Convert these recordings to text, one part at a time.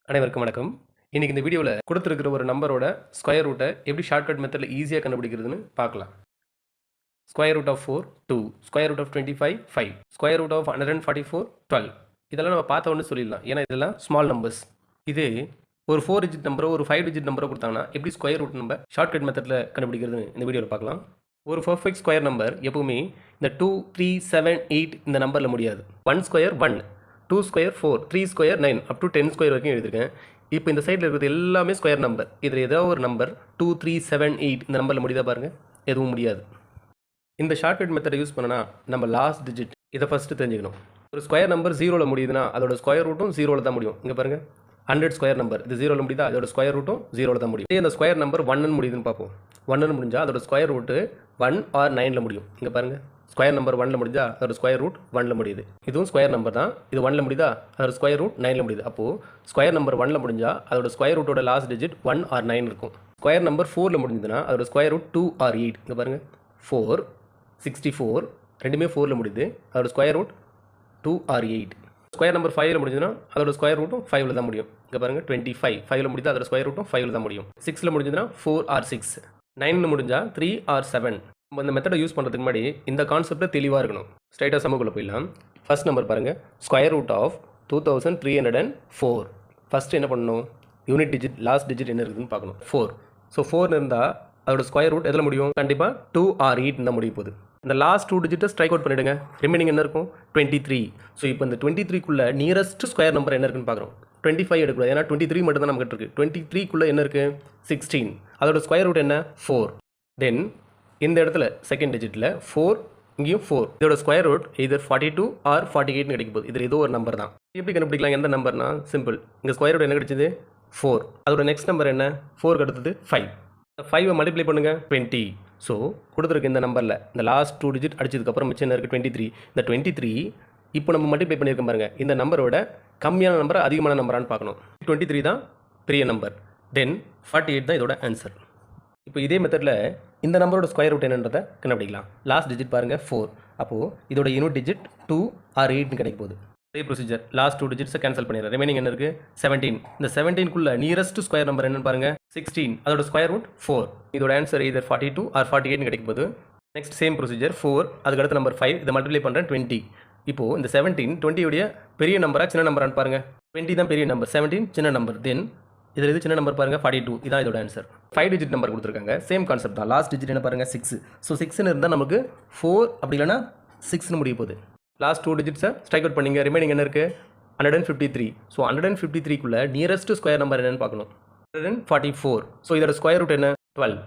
அனைவருக்கும் வணக்கம். இன்னைக்கு இந்த வீடியோவில் கொடுத்துருக்கிற ஒரு நம்பரோட ஸ்கொயர் ரூட்டை எப்படி ஷார்ட்கட் மெத்தடில் ஈஸியாக கண்டுபிடிக்கிறதுன்னு பார்க்கலாம். Square root of 4 2, square root of 25 5, square root of 144 12. இதெல்லாம் நம்ம பார்த்த ஒன்று சொல்லிடலாம், ஏன்னா இதெல்லாம் ஸ்மால் நம்பர்ஸ். இது ஒரு 4 டிஜிட் நம்பரோ ஒரு 5 டிஜிட் நம்பரோ கொடுத்தாங்கன்னா எப்படி ஸ்கொயர் ரூட் நம்ம ஷார்ட்கட் மெத்தடில் கண்டுபிடிக்கிறதுன்னு இந்த வீடியோவில் பார்க்கலாம். ஒரு பர்ஃபெக்ட் ஸ்கொயர் நம்பர் எப்பவுமே இந்த 2 3 7 8 இந்த நம்பரில் முடியாது. 1 square 1, 2 square 4, 3 square 9 up to 10 square வரைக்கும் எழுதியிருக்கேன். இப்போ இந்த சைடில் இருக்கிறது எல்லாமே ஸ்கொயர் நம்பர். இதில் ஏதாவது ஒரு நம்பர் 2 3 7 8 இந்த நம்பரில் முடியுதா பாருங்கள், எதுவும் முடியாது. இந்த ஷார்ட்கட் மெத்தடை யூஸ் பண்ணனா நம்ம லாஸ்ட் டிஜிட் இதை ஃபஸ்ட்டு தெரிஞ்சுக்கணும். ஒரு ஸ்கொயர் நம்பர் 0ல் முடியுதுன்னா அதோட ஸ்கொயர் ரூட்டும் 0ல் தான் முடியும். இங்கே பாருங்கள், 100 ஸ்கொயர் நம்பர் இது 0ல் முடியுதா, அதோட ஸ்கொயர் ரூட்டும் 0ல் தான் முடியும். இதே இந்த ஸ்கொயர் நம்பர் 1ன்னு முடியுதுன்னு பார்ப்போம். 1ன்னு முடிஞ்சால் அதோட ஸ்கொயர் ரூட்டு 1 ஆர் 9ல் முடியும். இங்கே பாருங்கள், ஸ்கொயர் நம்பர் 1ல் முடிஞ்சா அதோட ஸ்கொயர் ரூட் 1ல் முடியுது. இதுவும் ஸ்கொயர் நம்பர் தான், இது 1ல் முடியுதா, அதோட ஸ்கொயர் ரூட் 9ல் முடியுது. அப்போது ஸ்கொயர் நம்பர் 1ல் முடிஞ்சால் அதோட ஸ்கொயர் ரூட்டோட லாஸ்ட் டிஜிட் 1 ஆர் 9 இருக்கும். ஸ்கொயர் நம்பர் 4ல் முடிஞ்சதுன்னா அதோட ஸ்கொயர் ரூட் 2 ஆர் 8. இங்கே பாருங்கள், 4 64 ரெண்டுமே 4ல் முடியுது, அதோட square root 2 or 8. Square number 5ல் முடிஞ்சதுன்னா அதோட ஸ்கொயர் ரூட்டும் 5ல் தான் முடியும். இங்கே பாருங்கள் 25 5ல் முடியுது, அதோட ஸ்கொயர் ரூட்டும் 5ல் தான் முடியும். 6ல் முடிஞ்சதுன்னா 4 ஆர் 6, 9ல் முடிஞ்சால் 3 ஆர் 7. நம்ம இந்த மெத்தடை யூஸ் பண்ணுறதுக்கு முன்னாடி இந்த கான்செப்டை தெளிவாக இருக்கணும். ஸ்ட்ரைட்டாக சமக்குள்ளே போயிடலாம். ஃபர்ஸ்ட் நம்பர் பாருங்கள், ஸ்கொயர் ரூட் ஆஃப் 2304. ஃபஸ்ட்டு என்ன பண்ணணும், யூனிட் டிஜிட் லாஸ்ட் டிஜிட் என்ன இருக்குதுன்னு பார்க்கணும். 4. ஸோ 4 இருந்தால் அதோட ஸ்கொயர் ரூட் எதில் முடியும், கண்டிப்பாக 2 ஆர் 8 தான் முடிய போகுது. இந்த லாஸ்ட் 2 டிஜிட்டை ஸ்ட்ரைக் அவுட் பண்ணிவிடுங்க. ரிமைனிங் என்ன இருக்கும், 23. ஸோ இப்போ இந்த 23க்குள்ளே நியரஸ்ட் ஸ்கொயர் நம்பர் என்ன இருக்குன்னு பார்க்குறோம். 25 எடுக்கக்கூடாது, ஏன்னா 23 மட்டும் தான் நமக்கு இருக்குது. 23க்குள்ளே என்ன இருக்குது, 16. அதோட ஸ்கொயர் ரூட் என்ன, 4. தென் இந்த இடத்துல செகண்ட் டிஜிட்டில் 4, இங்கேயும் 4. இதோட ஸ்கொயர் ரூட் either 42 ஆர் 48 கிடைக்க போகுது. இதில் ஏதோ ஒரு நம்பர் தான். எப்படி கண்டுபிடிக்கலாம் எந்த நம்பர்னா, சிம்பிள். இங்கே ஸ்கொயர் ரூட் என்ன கிடைச்சது, 4. அதோட நெக்ஸ்ட் நம்பர் என்ன, 4க்கு அடுத்தது 5. 5 மல்டிப்ளை பண்ணுங்கள், 20. ஸோ கொடுத்துருக்கு இந்த நம்பரில் இந்த லாஸ்ட் 2 டிஜிட் அடிச்சதுக்கப்புறம் மிச்சம் என்ன இருக்குது, 23. இந்த 23 இப்போ நம்ம மல்டிப்ளை பண்ணியிருக்கோம் பாருங்கள், இந்த நம்பரோட கம்மியான நம்பர் அதிகமான நம்பரான்னு பார்க்கணும். 23 தான் பெரிய நம்பர், தென் 48 தான் இதோட ஆன்சர். இப்போ இதே மெத்தடில் இந்த நம்பரோட ஸ்கொயர் ரூட் என்னன்றதை கண்டுபிடிக்கலாம். லாஸ்ட் டிஜிட் பாருங்கள் 4, அப்போது இதோட யூனிட் டிஜிட் 2 ஆர் 8 கிடைக்க போகுது. அதே ப்ரொசீஜர், லாஸ்ட் 2 டிஜிட்ஸை கேன்சல் பண்ணிடுறேன். ரிமைனிங் என்ன இருக்குது, 17. இந்த 17க்குள்ளே நியரஸ்ட் ஸ்கொயர் நம்பர் என்னன்னு பாருங்கள், 16. அதோட ஸ்கொயர் ரூட் 4. இதோட ஆன்சர் either 42 ஆர் 48 கிடைக்க போகுது. நெக்ஸ்ட் சேம் ப்ரொசீஜர், 4 அதுக்கு அடுத்த நம்பர் 5, இதை மல்டிப்ளை பண்ணுறேன் 20. இப்போது இந்த 17 20 பெரிய நம்பரா சின்ன நம்பரான்னு பாருங்கள். 20 தான் பெரிய நம்பர், 17 சின்ன நம்பர். தென் இதில் இது சின்ன நம்பர் பாருங்கள், 42. இதான் இதோட ஆன்சர். 5 டிஜிட் நம்பர் கொடுத்துருக்காங்க, சேம் கான்செப்ட் தான். லாஸ்ட் டிஜிட் என்ன பாருங்கள், 6. ஸோ 6ன்னு இருந்தால் நமக்கு 4 அப்படி இல்லைனா 6ன்னு முடிய போகுது. லாஸ்ட் 2 டிஜிட்ஸை ஸ்ட்ரைக் அவுட் பண்ணிங்க. ரிமைனிங் என்ன இருக்குது, 153. ஸோ 153க்குள்ளே நியரஸ்ட் ஸ்கொயர் நம்பர் என்னென்னு பார்க்கணும், 144. ஸோ இதோட ஸ்கொயர் ரூட் என்ன, 12.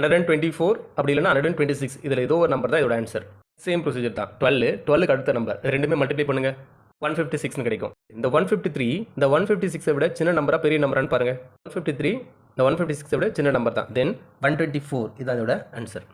124 அப்படி இல்லைனா 126. இதில் ஏதோ ஒரு நம்பர் தான் இதோட ஆன்சர். சேம் ப்ரொசீஜர் தான். 12க்கு அடுத்த நம்பர் ரெண்டுமே மல்டிப்ளை பண்ணுங்கள், 156ன்னு கிடைக்கும். இந்த 153 இந்த 156ஐ விட சின்ன நம்பரா பெரிய நம்பரான்னு பாருங்கள். 153 இந்த 156ஐ விட சின்ன நம்பர் தான். தென் 124 இதான் இதோட ஆன்சர்.